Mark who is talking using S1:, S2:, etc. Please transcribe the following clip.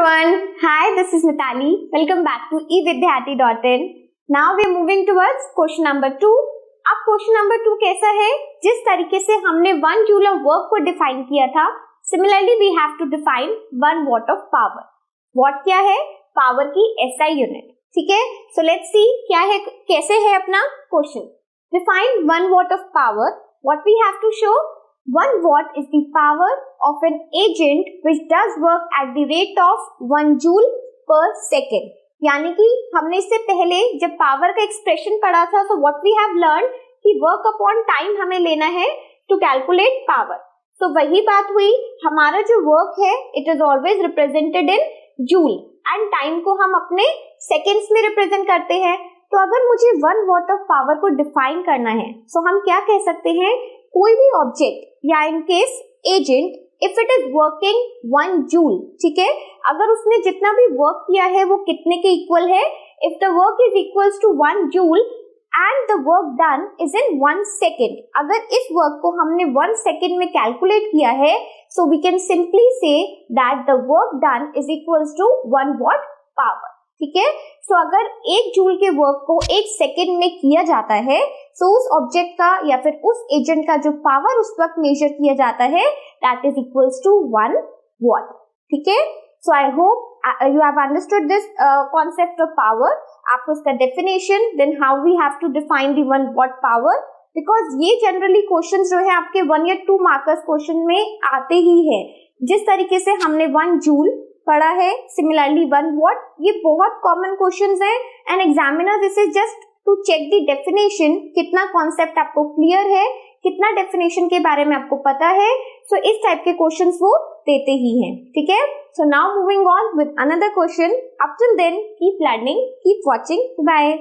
S1: everyone. Hi, this is Mitali. Welcome back to evidyarthi.in. Now we are moving towards question number 2. अब question number 2 कैसा है? जिस तरीके से हमने 1 जूल ऑफ वर्क को डिफाइन किया था, similarly we have to define 1 watt of power. Watt क्या है? पावर की SI यूनिट. ठीक है, सो लेट्स सी क्या है, कैसे है अपना question. Define 1 watt of power. What we have to show? 1 watt is the power of an agent which does work at the rate of 1 joule per second. यानी कि हमने इससे पहले जब पावर का एक्सप्रेशन पढ़ा था, तो व्हाट वी हैव लर्न कि वर्क अपॉन टाइम हमें लेना है टू कैलकुलेट पावर. तो वही बात हुई, हमारा जो वर्क है it is always represented in joule and time को हम अपने सेकेंड्स में रिप्रेजेंट करते हैं. तो अगर मुझे 1 वॉट ऑफ पावर को डिफाइन करना है, तो हम क्या कह सकते हैं, कोई भी ऑब्जेक्ट या in case agent if it is working 1 joule, ठीक है, अगर उसने जितना भी वर्क किया है वो कितने के इक्वल है, if the work is equals to 1 joule and the work done is in 1 second, अगर इस वर्क को हमने 1 सेकेंड में कैलकुलेट किया है, so we can simply say that the work done is equals to 1 watt power. ठीक है, सो अगर 1 जूल के वर्क को 1 सेकेंड में किया जाता है, सो उस ऑब्जेक्ट का या फिर उस एजेंट का जो पावर उस वक्त मेजर किया जाता है that is equals to 1 watt. ठीक है, so I hope you have understood this concept of power. आपको इसका definition, then how we have to define the 1 watt power, because ये जनरली क्वेश्चन जो है आपके 1 या 2 मार्कर्स क्वेश्चन में आते ही है. जिस तरीके से हमने 1 जूल पढ़ा है, सिमिलरली 1 वॉट, ये बहुत कॉमन क्वेश्चंस हैं and examiner this is just to check the definition, कितना कॉन्सेप्ट आपको क्लियर है, कितना डेफिनेशन के बारे में आपको पता है. सो इस टाइप के क्वेश्चंस वो देते ही हैं. ठीक है, so now moving on with another question. Up till then keep learning, keep watching. Bye.